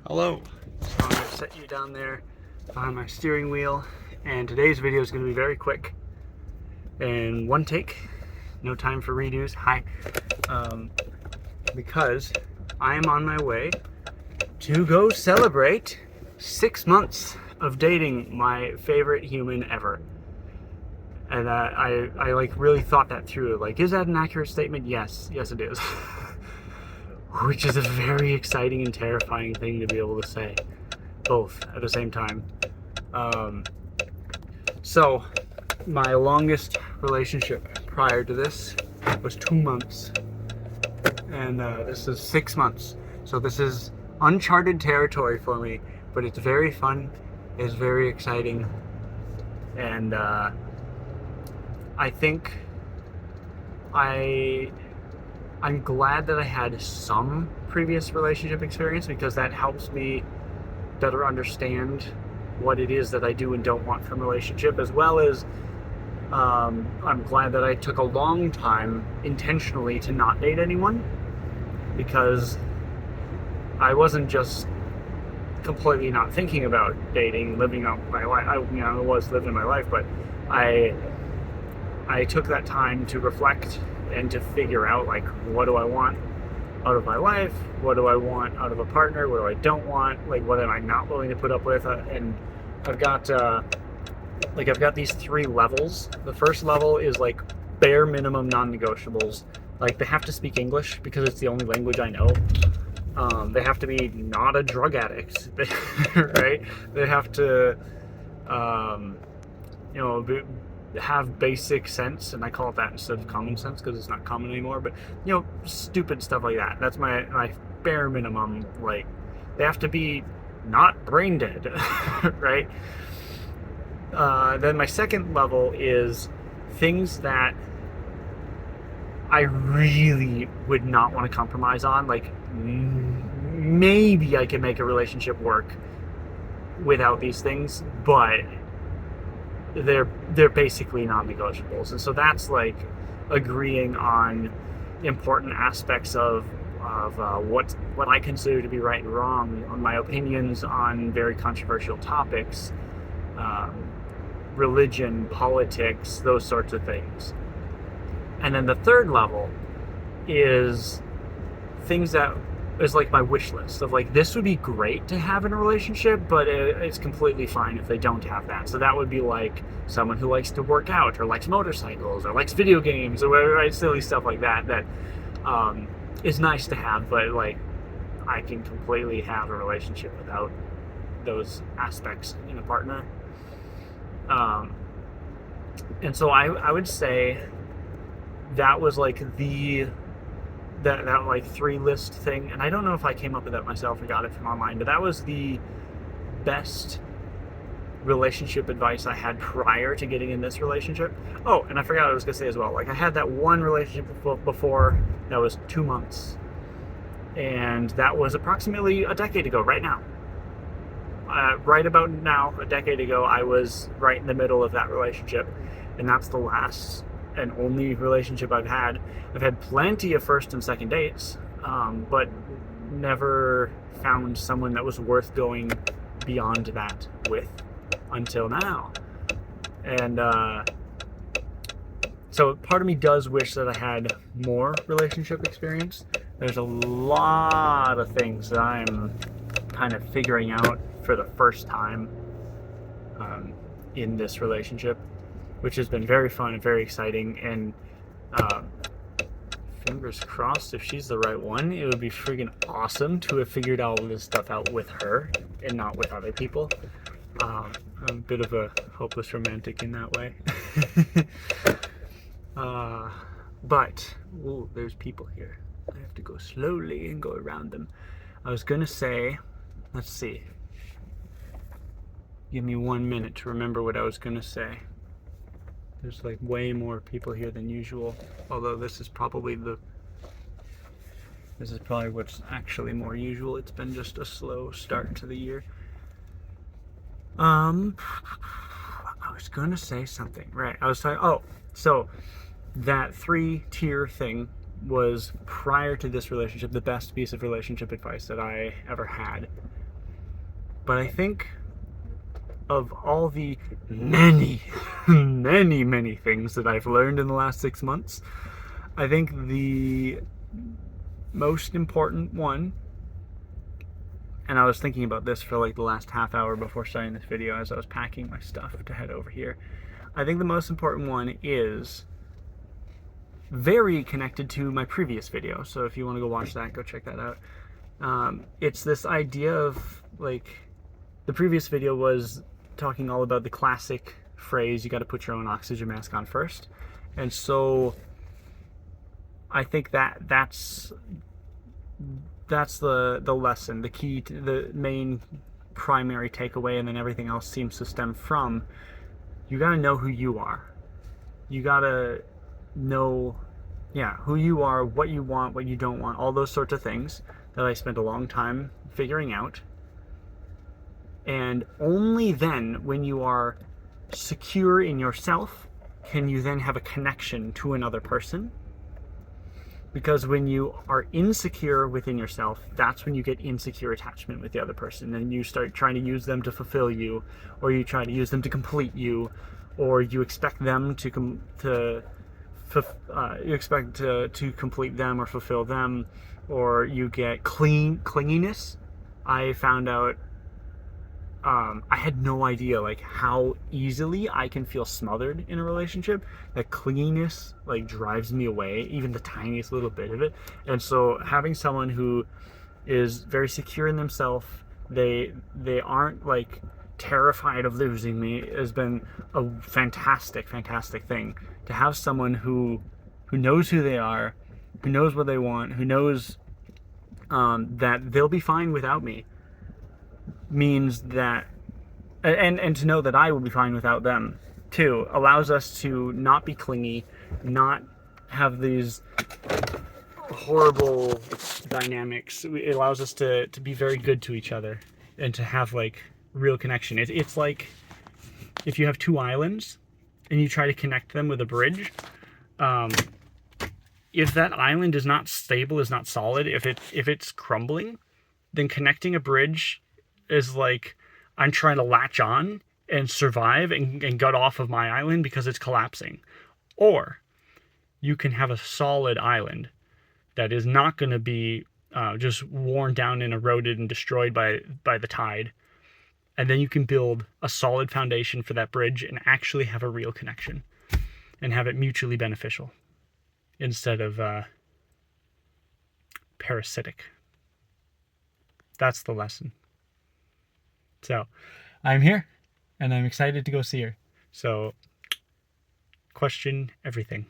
Hello. So I'm going to set you down there behind my steering wheel, and today's video is going to be very quick and one take, no time for redos. Hi. Because I am on my way to go celebrate 6 months of dating my favorite human ever. And I like really thought that through. Like, is that an accurate statement? Yes it is. Which is a very exciting and terrifying thing to be able to say, both at the same time. So, my longest relationship prior to this was 2 months, and this is 6 months. So this is uncharted territory for me, but it's very fun, it's very exciting, and I think I'm glad that I had some previous relationship experience, because that helps me better understand what it is that I do and don't want from a relationship, as well as I'm glad that I took a long time intentionally to not date anyone, because I wasn't just completely not thinking about dating, living out my life. I was living my life, but I took that time to reflect and to figure out, like, what do I want out of my life? What do I want out of a partner? What do I don't want? Like, what am I not willing to put up with? And I've got these 3 levels. The first level is like bare minimum non-negotiables. Like, they have to speak English because it's the only language I know. They have to be not a drug addict, right? They have to, have basic sense, and I call it that instead of common sense because it's not common anymore. But stupid stuff like that. That's my bare minimum. Like, they have to be not brain dead, right? Then my second level is things that I really would not want to compromise on. Like, maybe I can make a relationship work without these things, but they're basically non-negotiables. And so that's like agreeing on important aspects of what I consider to be right and wrong, on my opinions on very controversial topics, religion, politics, those sorts of things. And then the third level is things that is like my wish list of, like, this would be great to have in a relationship, but it's completely fine if they don't have that. So that would be like someone who likes to work out, or likes motorcycles, or likes video games, or whatever, right? Silly stuff like that is nice to have, but like, I can completely have a relationship without those aspects in a partner. And so I would say that was like that like 3 list thing, and I don't know if I came up with that myself or got it from online, but that was the best relationship advice I had prior to getting in this relationship. Oh, and I forgot what I was gonna say as well. Like, I had that one relationship before that was 2 months, and that was approximately a decade ago. Right now, right about now, a decade ago, I was right in the middle of that relationship, and that's the last and only relationship I've had. I've had plenty of first and second dates, but never found someone that was worth going beyond that with until now. And so part of me does wish that I had more relationship experience. There's a lot of things that I'm kind of figuring out for the first time in this relationship, which has been very fun and very exciting. And fingers crossed, if she's the right one, it would be friggin' awesome to have figured all of this stuff out with her and not with other people. I'm a bit of a hopeless romantic in that way. But ooh, there's people here. I have to go slowly and go around them. I was gonna say, let's see. Give me 1 minute to remember what I was gonna say. There's like way more people here than usual, although this is probably what's actually more usual. It's been just a slow start to the year. I was gonna say something, right? I was talking. Oh, so that 3-tier thing was, prior to this relationship, the best piece of relationship advice that I ever had. But I think of all the many, many things that I've learned in the last 6 months, I think the most important one, and I was thinking about this for like the last half hour before starting this video as I was packing my stuff to head over here. I think the most important one is very connected to my previous video. So if you want to go watch that, go check that out. It's this idea of, like, the previous video was talking all about the classic phrase, you got to put your own oxygen mask on first. And so I think that's the lesson, the key to the main primary takeaway, and then everything else seems to stem from, you got to know who you are. You got to know, who you are, what you want, what you don't want, all those sorts of things that I spent a long time figuring out. And only then, when you are secure in yourself, can you then have a connection to another person. Because when you are insecure within yourself, that's when you get insecure attachment with the other person, and you start trying to use them to fulfill you, or you try to use them to complete you, or you expect them to complete them or fulfill them, or you get clinginess. I found out, I had no idea like how easily I can feel smothered in a relationship. That clinginess like drives me away, even the tiniest little bit of it. And so having someone who is very secure in themselves, they aren't like terrified of losing me, has been a fantastic thing. To have someone who knows who they are, who knows what they want, who knows that they'll be fine without me, means that, and to know that I will be fine without them too, allows us to not be clingy, not have these horrible dynamics. It allows us to be very good to each other and to have like real connection. It's like if you have two islands and you try to connect them with a bridge, if that island is not stable, is not solid, if it's crumbling, then connecting a bridge is like I'm trying to latch on and survive and get off of my island because it's collapsing. Or you can have a solid island that is not going to be just worn down and eroded and destroyed by the tide. And then you can build a solid foundation for that bridge and actually have a real connection and have it mutually beneficial instead of parasitic. That's the lesson. So I'm here and I'm excited to go see her. So question everything.